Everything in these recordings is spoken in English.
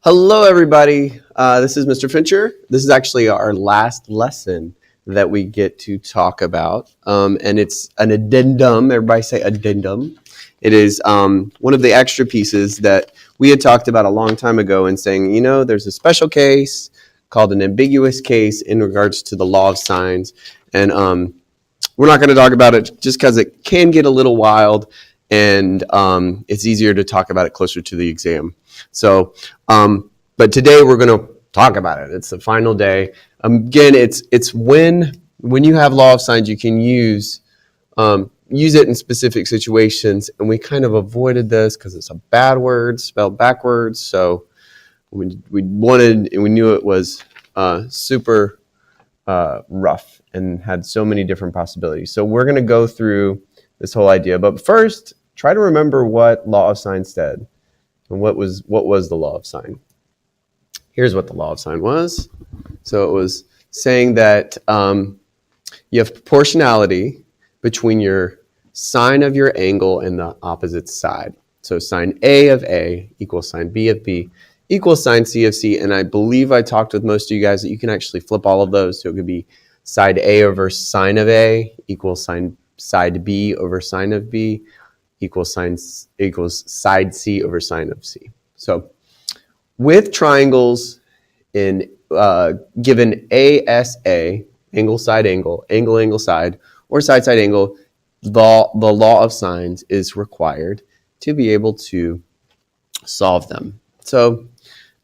Hello, everybody. This is Mr. Fincher. This is actually our last lesson that we get to talk about, and it's an addendum. Everybody say addendum. It is one of the extra pieces that we had talked about a long time ago and saying, there's a special case called an ambiguous case in regards to the law of signs. And we're not going to talk about it just because it can get a little wild, and it's easier to talk about it closer to the exam. So, but today we're going to talk about it. It's the final day. Again, it's when you have law of signs, you can use it in specific situations, and we kind of avoided this because it's a bad word spelled backwards. So we wanted, and we knew it was super rough and had so many different possibilities. So we're going to go through this whole idea, but first, try to remember what law of signs said. And what was the law of sign? Here's what the law of sign was. So it was saying that you have proportionality between your sine of your angle and the opposite side. So sine A of A equals sine B of B equals sine C of C. And I believe I talked with most of you guys that you can actually flip all of those. So it could be side A over sine of A equals side B over sine of B equals side C over sine of C. So with triangles in given ASA, angle side angle, angle angle side, or side side angle, the law of signs is required to be able to solve them. So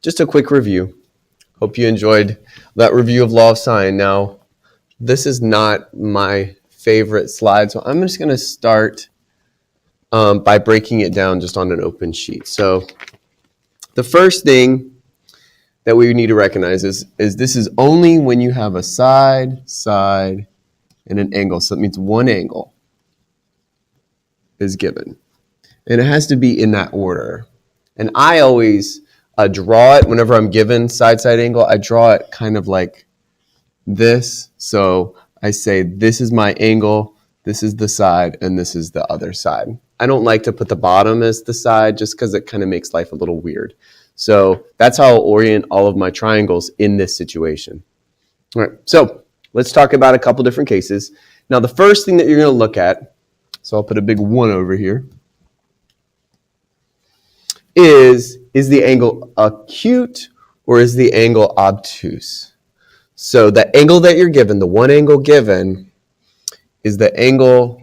just a quick review. Hope you enjoyed that review of law of sign. Now, this is not my favorite slide, so I'm just going to start by breaking it down just on an open sheet. So the first thing that we need to recognize is this is only when you have a side, and an angle. So that means one angle is given. And it has to be in that order. And I always draw it whenever I'm given side angle. I draw it kind of like this. So I say this is my angle, this is the side, and this is the other side. I don't like to put the bottom as the side just because it kind of makes life a little weird. So that's how I'll orient all of my triangles in this situation. All right, so let's talk about a couple different cases. Now, the first thing that you're going to look at, so I'll put a big 1 over here, is the angle acute or is the angle obtuse? So the angle that you're given, the one angle given, is the angle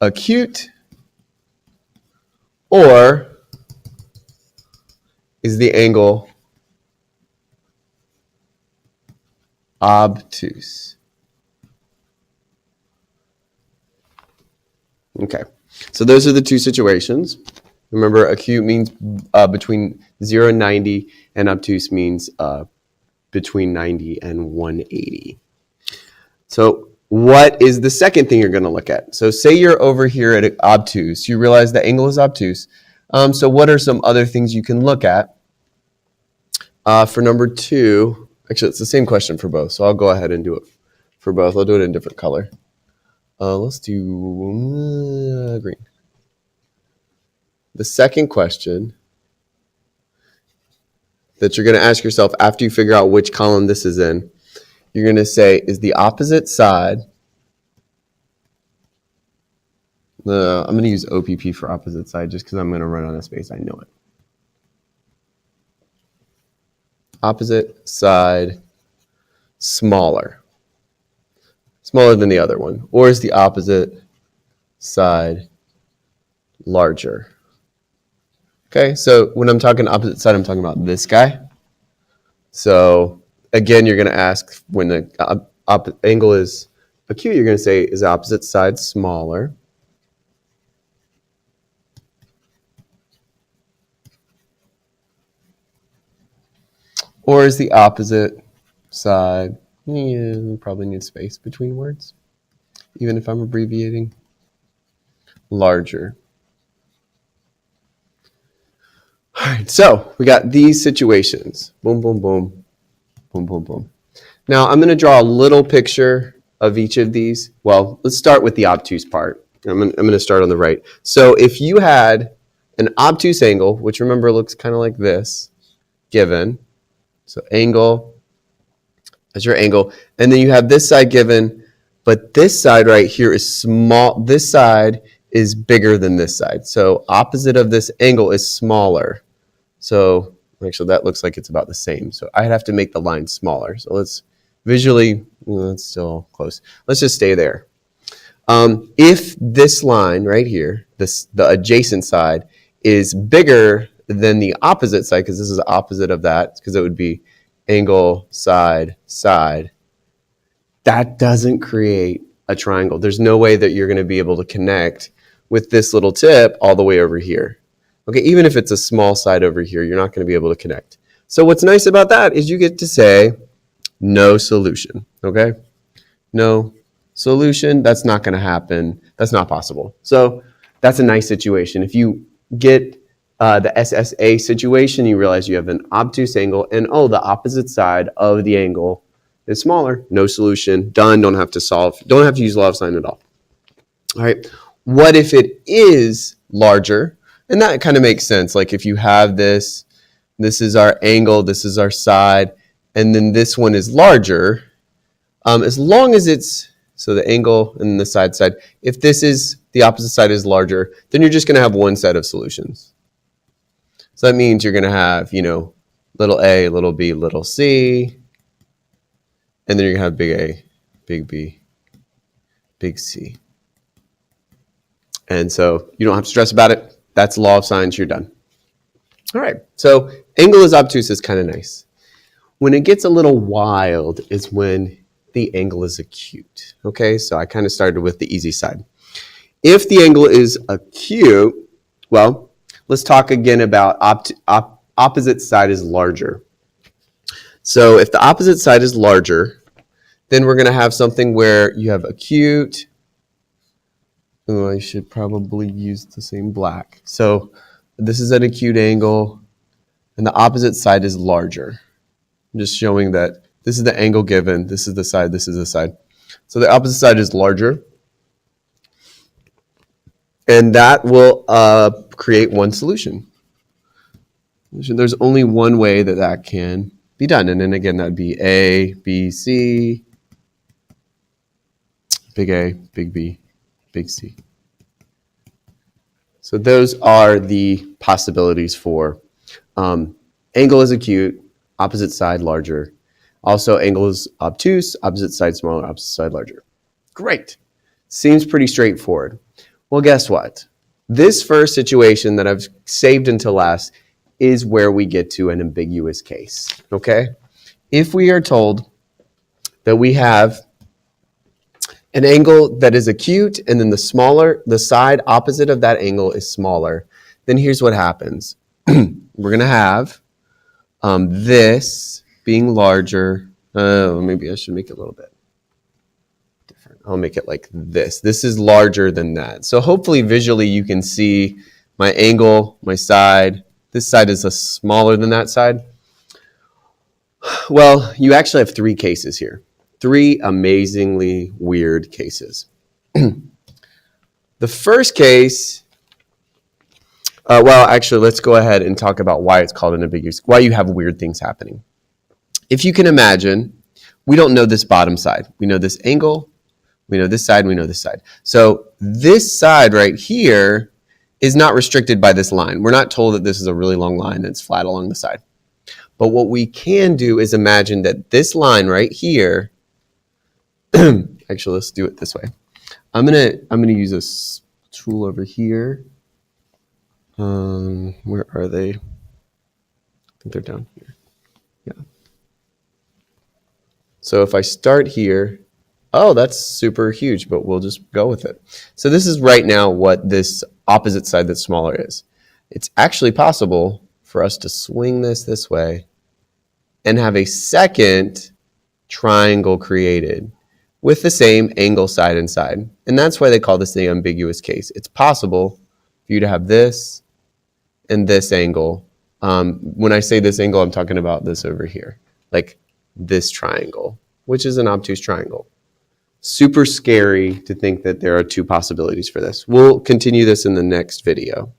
acute or is the angle obtuse? Okay, so those are the two situations. Remember, acute means between 0 and 90, and obtuse means between 90 and 180. So what is the second thing you're going to look at? So say you're over here at obtuse. You realize the angle is obtuse. So what are some other things you can look at? For number 2, actually it's the same question for both, so I'll go ahead and do it for both. I'll do it in a different color. Let's do green. The second question that you're going to ask yourself after you figure out which column this is in, you're going to say, is the opposite side, I'm going to use OPP for opposite side just because I'm going to run out of space. I know it. Opposite side smaller than the other one, or is the opposite side larger? Okay, so when I'm talking opposite side, I'm talking about this guy. So again, you're going to ask when the angle is acute, you're going to say, is the opposite side smaller? Or is the opposite side, probably need space between words, even if I'm abbreviating, larger? All right, so we got these situations. Boom, boom, boom, boom, boom, boom. Now I'm going to draw a little picture of each of these. Well, let's start with the obtuse part. I'm going to start on the right. So if you had an obtuse angle, which remember looks kind of like this, given. So angle, that's your angle. And then you have this side given, but this side right here is small. This side is bigger than this side. So opposite of this angle is smaller. So actually that looks like it's about the same. So I'd have to make the line smaller. So let's visually, well, it's still close. Let's just stay there. If this line right here, the adjacent side, is bigger than the opposite side, because this is the opposite of that, because it would be angle, side, side, that doesn't create a triangle. There's no way that you're going to be able to connect with this little tip all the way over here. Okay, even if it's a small side over here, you're not going to be able to connect. So what's nice about that is you get to say no solution, okay? No solution, that's not going to happen. That's not possible. So that's a nice situation. If you get the SSA situation, you realize you have an obtuse angle, and oh, the opposite side of the angle is smaller. No solution. Done. Don't have to solve. Don't have to use law of sine at all. All right. What if it is larger? And that kind of makes sense. Like if you have this is our angle, this is our side, and then this one is larger. As long as it's, so the angle and the side, if this is, the opposite side is larger, then you're just going to have one set of solutions. So that means you're going to have, little a, little b, little c, and then you're going to have big A, big B, big C. And so you don't have to stress about it. That's law of sines. You're done. All right. So angle is obtuse is kind of nice. When it gets a little wild is when the angle is acute. Okay, so I kind of started with the easy side. If the angle is acute, well, let's talk again about opposite side is larger. So if the opposite side is larger, then we're going to have something where you have acute. Oh, I should probably use the same black. So this is an acute angle, and the opposite side is larger. I'm just showing that this is the angle given, this is the side, this is the side. So the opposite side is larger. And that will create one solution. There's only one way that that can be done. And then again, that would be A, B, C, big A, big B, big C. So those are the possibilities for angle is acute, opposite side larger. Also, angle is obtuse, opposite side smaller, opposite side larger. Great. Seems pretty straightforward. Well, guess what? This first situation that I've saved until last is where we get to an ambiguous case, okay? If we are told that we have an angle that is acute and then the side opposite of that angle is smaller, then here's what happens. We're going to have this being larger. Maybe I should make it a little bit different. I'll make it like this. This is larger than that. So hopefully visually you can see my angle, my side. This side is smaller than that side. Well, you actually have three cases here. Three amazingly weird cases. The first case, well, actually, let's go ahead and talk about why it's called an ambiguous, why you have weird things happening. If you can imagine, we don't know this bottom side. We know this angle, we know this side, we know this side. So this side right here is not restricted by this line. We're not told that this is a really long line that's flat along the side. But what we can do is imagine that this line right here, actually, let's do it this way. I'm gonna use this tool over here. Where are they? I think they're down here. Yeah. So if I start here, oh, that's super huge, but we'll just go with it. So this is right now what this opposite side that's smaller is. It's actually possible for us to swing this way and have a second triangle created with the same angle side and side. And that's why they call this the ambiguous case. It's possible for you to have this and this angle. When I say this angle, I'm talking about this over here, like this triangle, which is an obtuse triangle. Super scary to think that there are two possibilities for this. We'll continue this in the next video.